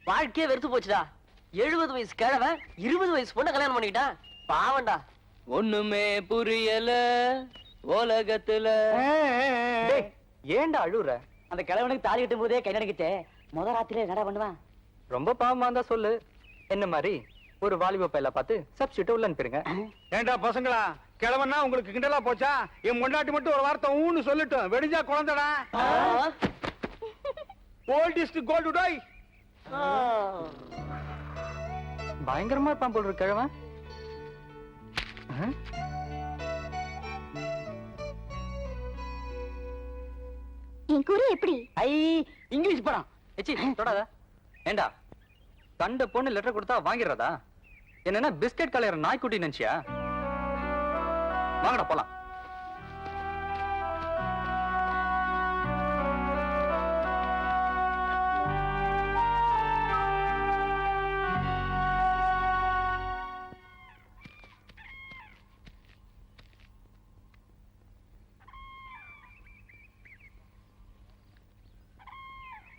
வாழ்க்கையே வெறுத்து போச்சுடா. 70 வயசு கிழவன் 20 வயசு பொண்ணை கல்யாணம் பண்ணிக்கிட்டான். பாவண்டா. ஒண்ணுமே புரியல உலகத்துல. ஏன்டா அழுவுற? அந்த கிழவனுக்கு தாலி கட்டும் போதே கை நடிக்கிட்டே முத ராத்திரியே என்னடா பண்ணுவான்? ரொம்ப பாவமா இருந்தா சொல்லு. என்ன மாதிரி ஒரு வாலிப பையல பார்த்து சப்ஸ்டியூட் உள்ள அனுப்பிடுங்க. ஏண்டா பசங்களா, கிழவன்னா உங்களுக்கு கிண்டலா போச்சா? என் முன்னாடி மட்டும் ஒரு வார்த்தை ஊன்னு சொல்லட்டும், வெடிஞ்சா குழந்தடா. ஓல்டிஸ்ட் கோல்டு டாய். பயங்கரமா இருப்பான் போல் இருக்கு கிழவன். என் குறி எப்படி? ஐ, இங்கிலீஷ் படம். எச்சி தொடாத. ஏண்டா கண்ட பொண்ணு லெட்டர் கொடுத்தா வாங்கிடுறதா? என்னன்னா பிஸ்கட் கலையற நாய்க்குட்டி நினைச்சியா? வாங்கடா போலாம்.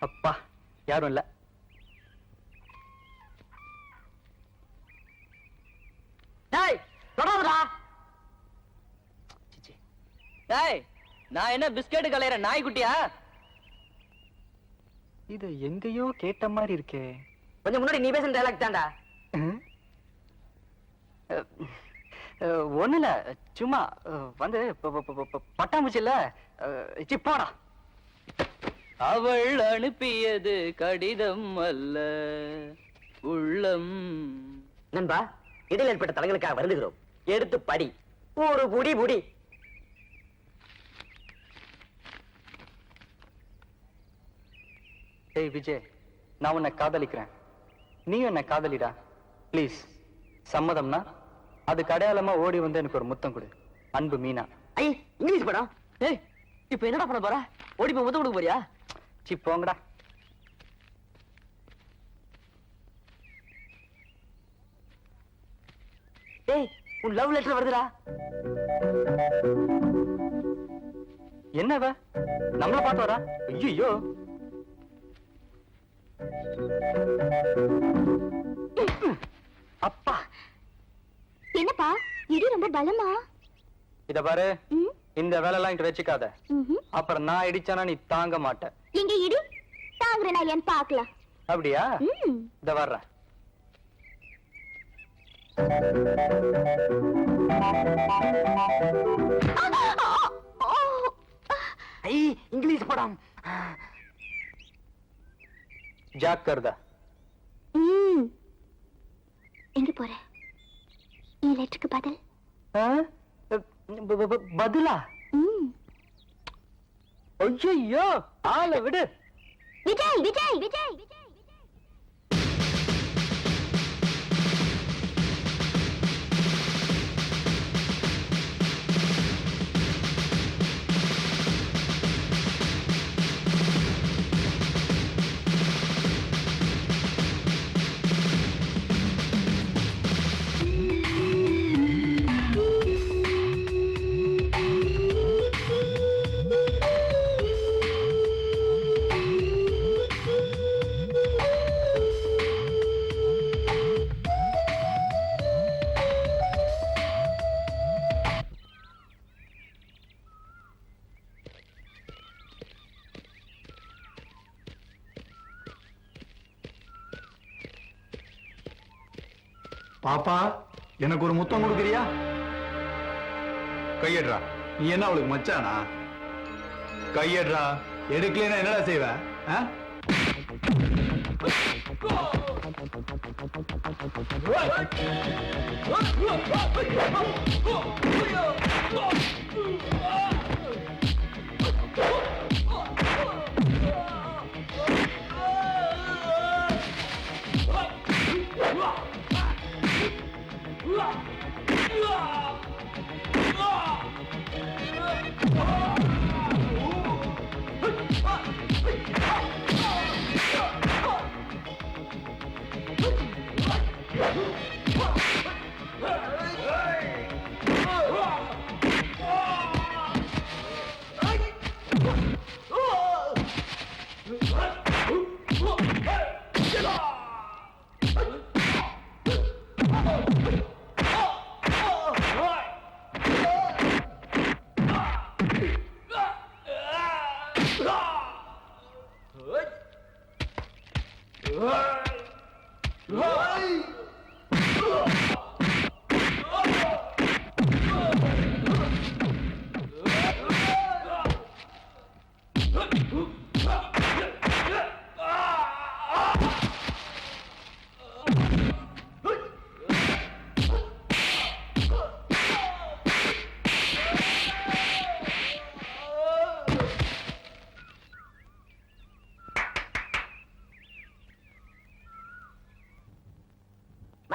அப்பா யாரும் இல்ல. டேய் தொடர்றா. டேய் நான் என்ன பிஸ்கட் கலையற நாய்க்குட்டியா? இது எங்கேயோ கேட்ட மாதிரி இருக்கே. கொஞ்சம் முன்னாடி நீ பேசுற டயலாக் தான்டா. ஒண்ணுல சும்மா வந்து பட்டாம்பூச்சி இல்ல. போடா. அவள் அனுப்பியது கடிதம் அல்ல உள்ளம். நண்பா, இடையில் ஏற்பட்ட தடங்களுக்காக வருந்துகிறோம். எடுத்து படி, ஒரு புடி புடி. ஏய் விஜய், நான் உன்னை காதலிக்கிறேன், நீ என்ன காதலிடா. ப்ளீஸ் சம்மதம்னா அதுக்கு அடையாளமா ஓடி வந்து எனக்கு ஒரு முத்தம் கொடு. அன்பு மீனா. ஐ, இங்கிலீஷ் படம். ஏய் இப்ப என்னடா பண்ண போற? ஓடி போய் முத்தம் கொடுக்க போறியா? சி போங்கடா. டேய், உன் லவ் லெட்டர் வருதுடா. என்னவ நம்மள பாத்து வரா? ஐயோ. அப்பா. என்னப்பா இடி ரொம்ப பலமா? இத பாரு, இந்த வேலை எல்லாம் இங்க வச்சுக்காத. அப்புறம் நான் இடிச்சானா நீ தாங்க மாட்ட. எங்க இடி தாங்குற நான் ஏன் பாக்கலாம். அப்படியா? இத வர்ற. ஐ, இங்கிலீஷ் படம். ஜாக்கிரதா. எங்க போற? இந்த லெட்டருக்கு பதில் பதிலா? ஐயோ, ஆள விடு. விஜய் விஜய் விஜய் விஜய். பாப்பா, எனக்கு ஒரு முத்தம் கொடுக்குறியா? கையெடுறா. நீ என்ன அவளுக்கு மச்சானா? கையெடுறா. எடுக்கலைன்னா என்னடா செய்வ?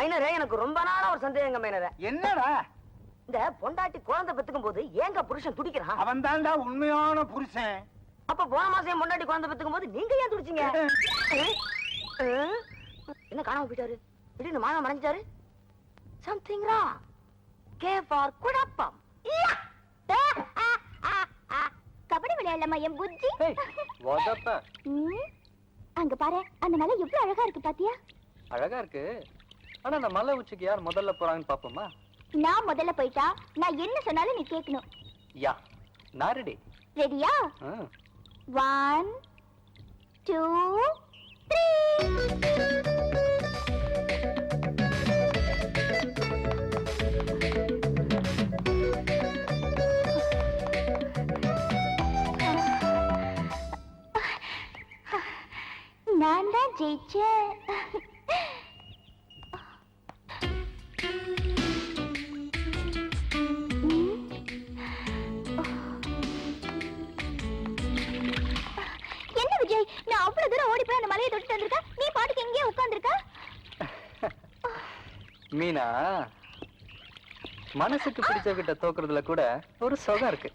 மைனரே, எனக்கு ரொம்ப நாளா ஒரு சந்தேகங்க மைனரே. என்னடா? இந்த பொண்டாட்டி குழந்தை பெத்துக்கும் போது ஏங்க புருஷன் துடிக்கிறான்? அவன் தான்டா உண்மையான புருஷன். அப்ப போன மாசம் என் பொண்டாட்டி குழந்தை பெத்துக்கும் போது நீங்க ஏன் துடிச்சீங்க? என்ன காணாம போயிட்டாரு? திடீர்னு மானம் மறைஞ்சாரு. Something wrong. கே ஃபார் குழப்பம். கபடி விளையாடலாமா என் புஜ்ஜி? ஏய், உதப்ப. ம், அங்க பாரு, அந்த மலை எவ்வளவு அழகா இருக்கு பாத்தியா? அழகா இருக்கு. ஆனா அந்த மலை உச்சிக்கு யார் முதல்ல போறாங்கன்னு பாப்போமா? நான் முதல்ல போயிட்டா நான் என்ன சொன்னாலும் நீ கேட்கணும். யா, நான் ரெடி. ரெடியா? 1 2 3. நான் தான் ஜெயிச்சேன். என்ன விஜய், நான் அவ்வளவு தூரம் ஓடி போய் அந்த மலையை தொட்டு வந்திருக்கேன், நீ பாட்டுக்கு எங்கேயே உட்கார்ந்திருக்க? மீனா, மனசுக்கு பிடிச்சவகிட்ட தோக்குறதுல கூட ஒரு சுகம் இருக்கு.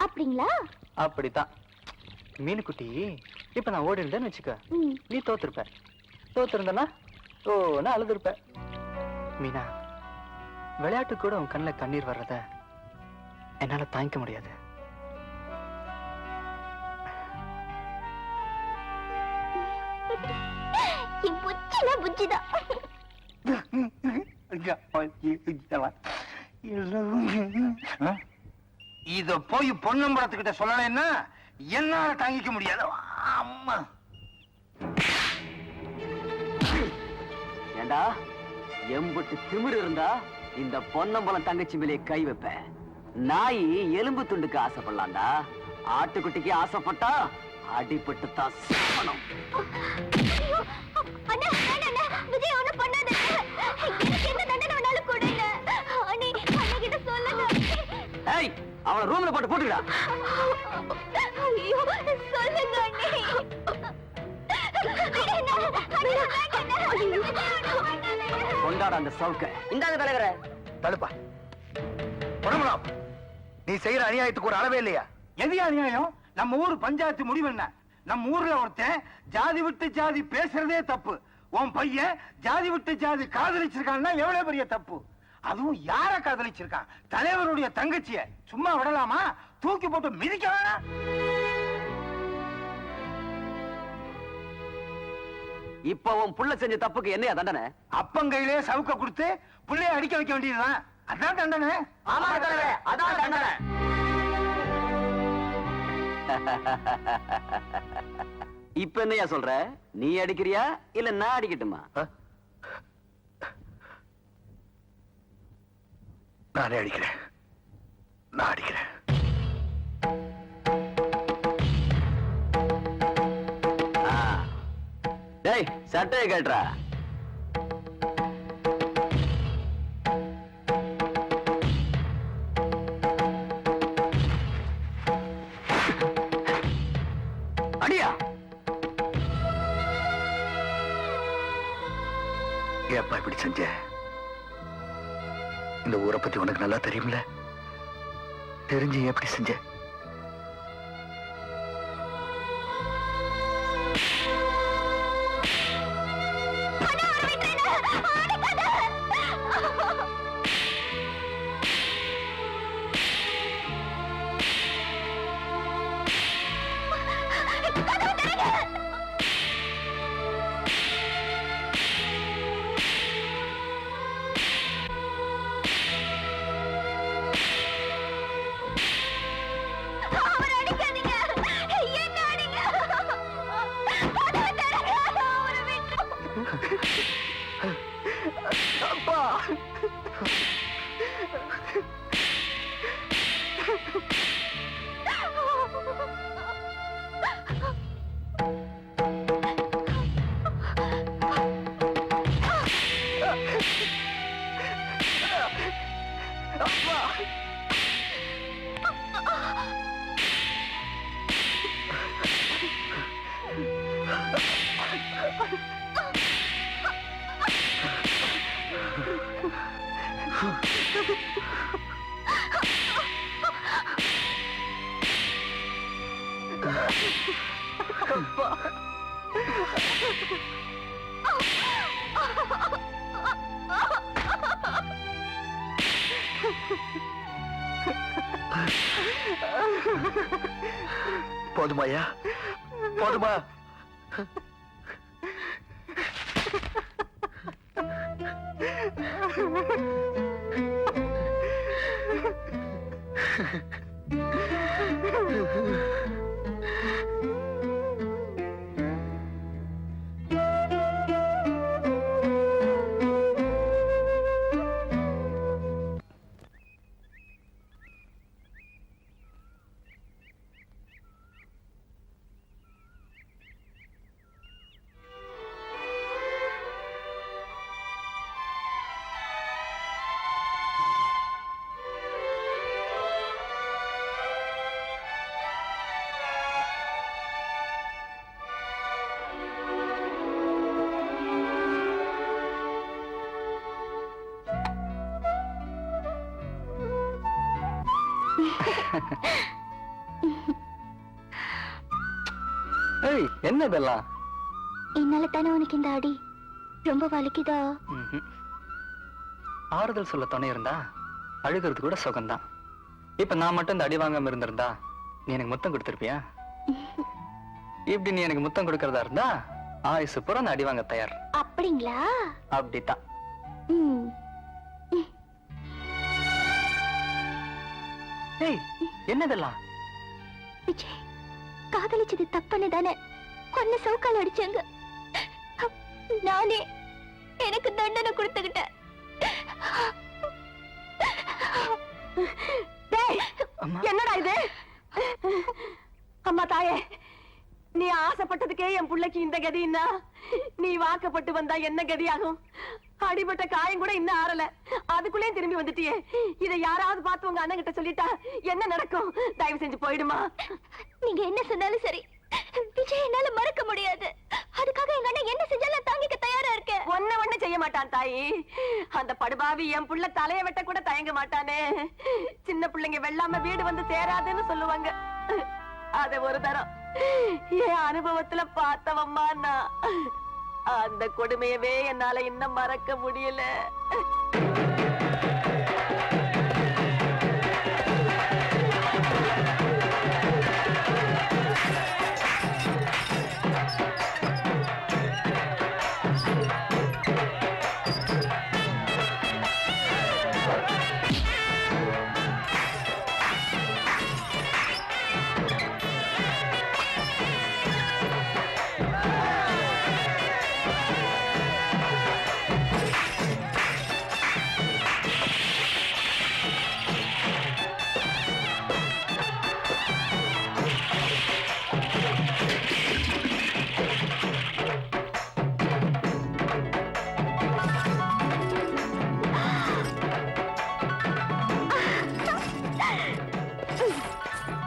அப்படிங்களா? அப்படித்தான் மீனுக்குட்டி. இப்ப நான் ஓடி இருந்தேன்னு வச்சுக்க, ம். நீ தோத்துருப்ப. தோத்துருந்தனா ஓன்னு அழுதுருப்ப. மீனா, விளையாட்டு கூட உன் கண்ணுல கண்ணீர் வர்றத என்னால தாங்கிக்க முடியாது. என் புச்சினா புச்சிதான். இத போய் பொன்னம்பலத்துக்கிட்ட சொல்லலைன்னா என்னால தாங்கிக்க முடியாது. அம்மா, ஏண்டா, எம்புட்டு திமிரு இருந்தா இந்த பொன்னம்பலம் தங்கச்சி மேலே கை வைப்பேன். நாய் எலும்பு துண்டுக்கு ஆசைப்படலாம்டா, ஆட்டுக்குட்டிக்கு ஆசைப்பட்டா அடிபட்டு தான் சாவணும். ஐயோ, அண்ணா, அண்ணா, அண்ணா, விஜய் ஒண்ணும் பண்ணாத. எனக்கு என்ன தண்டனை வேணாலும் கொடுங்க. அண்ணி, அண்ணகிட்ட சொல்லுங்க. ஏய், அவளை ரூம்ல போட்டு போட்டுடா. ஐயோ, சொல்லுங்க அண்ணி. கொண்டாட அந்த சவுக்க. இந்தாங்க தலைவரே. தடுப்பா. பொன்னம்பலம், நீ செய்யற அநியாயத்துக்கு ஒரு அளவே இல்லையா? எது அநியாயம்? நம்ம ஊர் பஞ்சாயத்து முடிவு என்ன? நம்ம ஊர்ல ஒருத்தன் ஜாதி விட்டு ஜாதி பேசுறதே தப்பு. உன் பையன் ஜாதி விட்டு ஜாதி காதலிச்சிருக்கான்னா எவ்வளவு பெரிய தப்பு. அதுவும் யார காதலிச்சிருக்கான்? தலைவருடைய தங்கச்சிய. சும்மா விடலாமா? தூக்கி போட்டு மிதிக்க வேணாம். இப்ப உன் புள்ள செஞ்ச தப்புக்கு என்னையா தண்டனை? அப்பங்கையிலே சவுக்க கொடுத்து புள்ளைய அடிக்க வைக்க வேண்டியதுதான். அதான் தண்டனை. ஆமா தலைவரே, அதான் தண்டனை. இப்ப என்னையா சொல்ற? நீ அடிக்கிறியா இல்ல நான் அடிக்கட்டுமா? நானே அடிக்கிறேன். நான் அடிக்கிறேன். டேய், சட்டையை கேட்டுறா. அடியா. ஏப்பா இப்படி செஞ்ச? இந்த ஊரை பத்தி உனக்கு நல்லா தெரியும்ல? தெரிஞ்சு எப்படி செஞ்ச? போதுமாயா? போதுமா? ஏய், என்ன இதெல்லாம்? என்னால தானே உனக்கு இந்த அடி ரொம்ப வலிக்குதா? ம்ஹும். ஆறுதல் சொல்ல துணை இருந்தா அழுகிறது கூட சுகம்தான். இப்ப நான் மட்டும் இந்த அடி வாங்காம இருந்திருந்தா நீ எனக்கு முத்தம் கொடுத்திருப்பியா? இப்படி நீ எனக்கு முத்தம் கொடுக்கறதா இருந்தா ஆயுசு பூரா நான் அடி வாங்க தயார். அப்படிங்களா? அப்படித்தான். ம். ஏய், என்னதெல்லாம்? விஜய், காதலிச்சது தப்புன்னு தானே கொன்ன சவுக்கால் அடிச்சாங்க. நானே எனக்கு தண்டனை கொடுத்துக்கிட்டேன். அம்மா. என்னடா இது? அம்மா தாயே, நீ ஆசைப்பட்டதுக்கே என் புள்ளைக்கு இந்த கதின்னா நீ வாக்கப்பட்டு வந்தா என்ன கதியாகும்? அடிபட்ட காயம் கூட இன்னும் ஆறல, அதுக்குள்ளே திரும்பி வந்துட்டியே. இதை யாராவது பார்த்து உங்க அண்ணன் கிட்ட சொல்லிட்டா என்ன நடக்கும்? தயவு செஞ்சு போயிடுமா. நீங்க என்ன சொன்னாலும் சரி, விஜய் என்னால மறக்க முடியாது. அதுக்காக எங்க அண்ணன் என்ன செஞ்சாலும் தாங்கிக்க தயாரா இருக்கேன். ஒண்ணு செய்ய மாட்டான் தாயி. அந்த படுபாவி என் புள்ள தலைய வெட்ட கூட தயங்க மாட்டானே. சின்ன பிள்ளைங்க வெள்ளாம வீடு வந்து சேராதுன்னு சொல்லுவாங்க. அத ஒரு தரம் என் அனுபவத்துல பார்த்தவம்மா நான். அந்த கொடுமையவே என்னால இன்னும் மறக்க முடியல.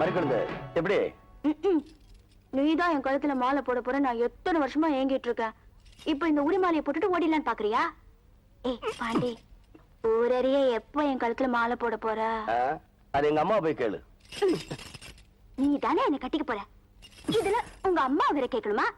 மறுக்கிறது எப்படி? நீதான் என் கழுத்துல மாலை போட போற. நான் எத்தனை வருஷமா ஏங்கிட்டு இருக்கேன். இப்ப இந்த உரிமாலையை போட்டுட்டு ஓடிலான்னு பாக்குறியா? ஏய் பாண்டி, ஊரறிய எப்ப என் கழுத்துல மாலை போட போற? அது எங்க அம்மா போய் கேளு. நீ தானே என்ன கட்டிக்க போற. இதுல உங்க அம்மா வேற கேட்கணுமா?